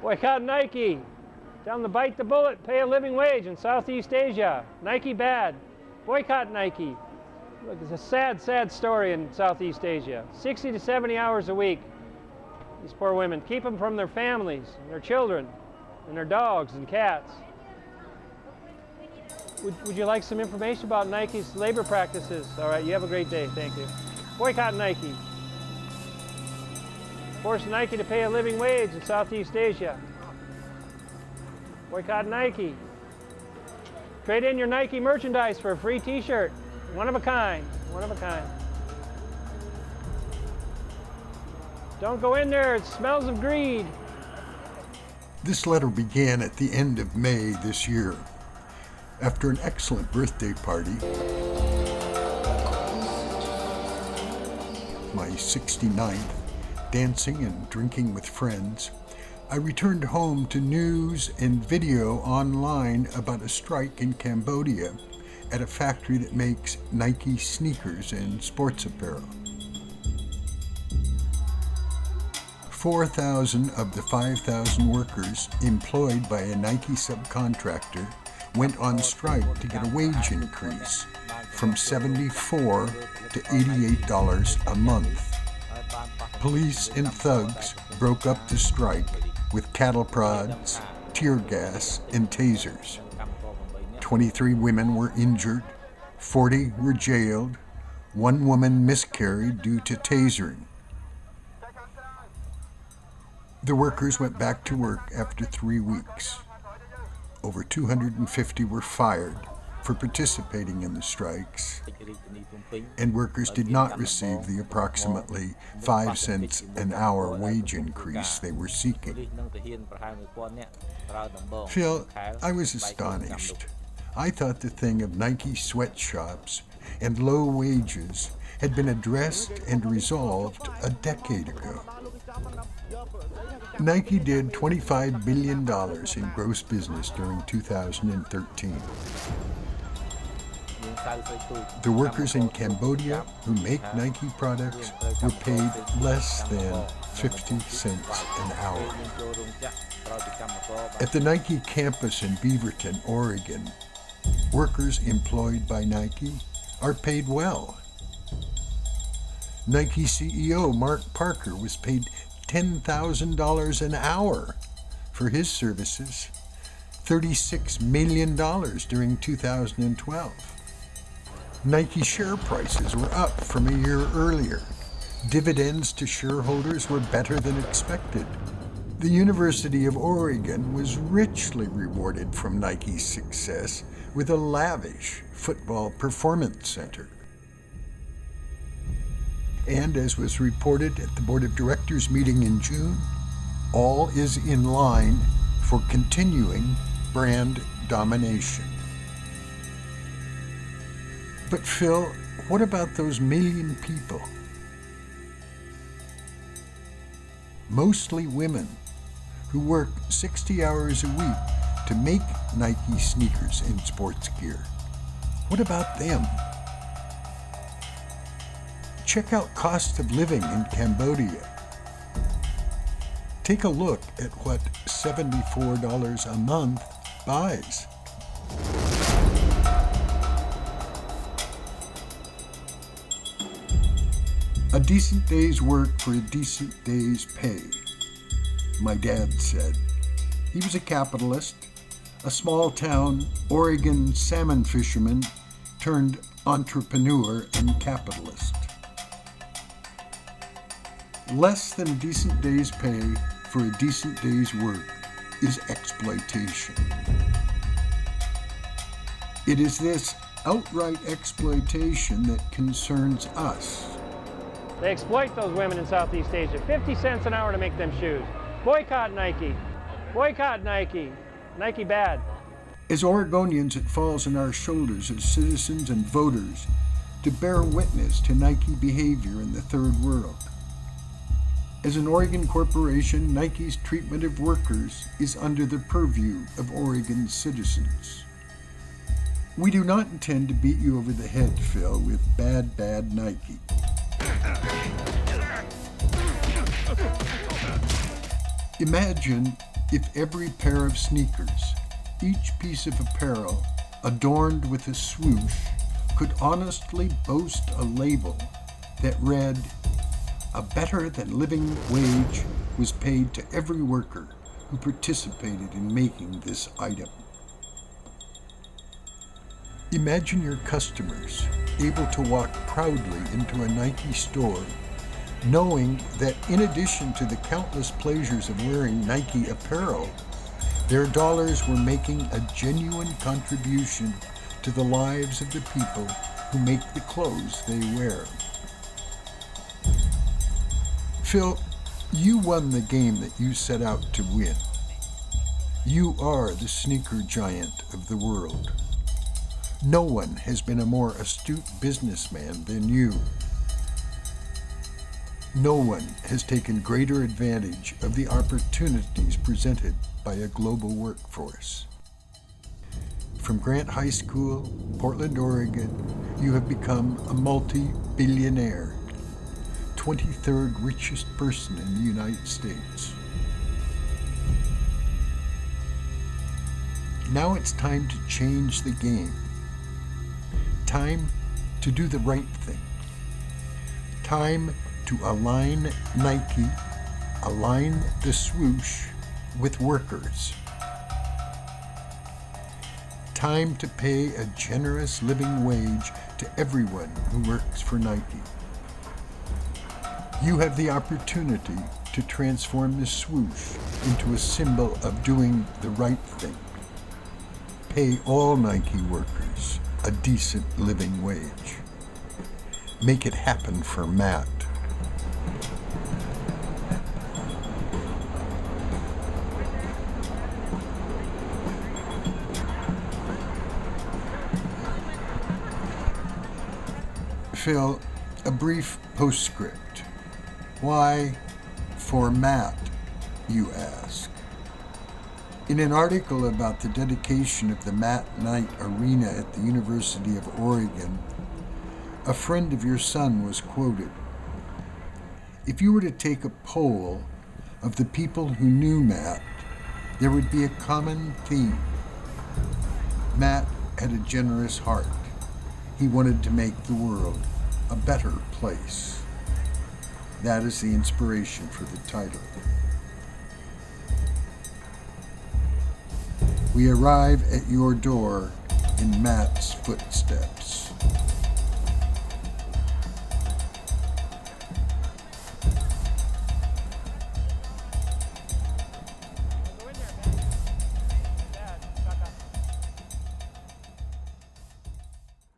Boycott Nike. Tell them to bite the bullet, pay a living wage in Southeast Asia. Nike bad. Boycott Nike. Look, it's a sad, sad story in Southeast Asia. 60 to 70 hours a week. These poor women. Keep them from their families, and their children, and their dogs and cats. Would you like some information about Nike's labor practices? All right, you have a great day. Thank you. Boycott Nike. Force Nike to pay a living wage in Southeast Asia. Boycott Nike. Trade in your Nike merchandise for a free t-shirt. One of a kind. One of a kind. Don't go in there. It smells of greed. This letter began at the end of May this year. After an excellent birthday party, my 69th, dancing and drinking with friends, I returned home to news and video online about a strike in Cambodia at a factory that makes Nike sneakers and sports apparel. 4,000 of the 5,000 workers employed by a Nike subcontractor went on strike to get a wage increase from $74 to $88 a month. Police and thugs broke up the strike with cattle prods, tear gas, and tasers. 23 women were injured, 40 were jailed, 1 woman miscarried due to tasering. The workers went back to work after 3 weeks. Over 250 were fired for participating in the strikes, and workers did not receive the approximately 5 cents an hour wage increase they were seeking. Phil, I was astonished. I thought the thing of Nike sweatshops and low wages had been addressed and resolved a decade ago. Nike did $25 billion in gross business during 2013. The workers in Cambodia who make Nike products were paid less than 50 cents an hour. At the Nike campus in Beaverton, Oregon, workers employed by Nike are paid well. Nike CEO Mark Parker was paid $10,000 an hour for his services, $36 million during 2012. Nike share prices were up from a year earlier. Dividends to shareholders were better than expected. The University of Oregon was richly rewarded from Nike's success with a lavish football performance center. And as was reported at the Board of Directors meeting in June, all is in line for continuing brand domination. But Phil, what about those million people? Mostly women who work 60 hours a week to make Nike sneakers and sports gear. What about them? Check out cost of living in Cambodia. Take a look at what $74 a month buys. A decent day's work for a decent day's pay, my dad said. He was a capitalist, a small-town Oregon salmon fisherman turned entrepreneur and capitalist. Less than a decent day's pay for a decent day's work is exploitation. It is this outright exploitation that concerns us. They exploit those women in Southeast Asia. 50 cents an hour to make them shoes. Boycott Nike. Boycott Nike. Nike bad. As Oregonians, it falls on our shoulders as citizens and voters to bear witness to Nike behavior in the third world. As an Oregon corporation, Nike's treatment of workers is under the purview of Oregon citizens. We do not intend to beat you over the head, Phil, with bad Nike. Imagine If every pair of sneakers, each piece of apparel adorned with a swoosh, could honestly boast a label that read, "A better than living wage was paid to every worker who participated in making this item." Imagine your customers able to walk proudly into a Nike store, knowing that in addition to the countless pleasures of wearing Nike apparel, their dollars were making a genuine contribution to the lives of the people who make the clothes they wear. Phil, you won the game that you set out to win. You are the sneaker giant of the world. No one has been a more astute businessman than you. No one has taken greater advantage of the opportunities presented by a global workforce. From Grant High School, Portland, Oregon, you have become a multi-billionaire, 23rd richest person in the United States. Now it's time to change the game. Time to do the right thing. Time to align Nike, align the swoosh with workers. Time to pay a generous living wage to everyone who works for Nike. You have the opportunity to transform the swoosh into a symbol of doing the right thing. Pay all Nike workers a decent living wage. Make it happen for Matt. Phil, a brief postscript. Why for Matt, you ask? In an article about the dedication of the Matt Knight Arena at the University of Oregon, a friend of your son was quoted. If you were to take a poll of the people who knew Matt, there would be a common theme. Matt had a generous heart. He wanted to make the world a better place. That is the inspiration for the title. We arrive at your door in Matt's footsteps.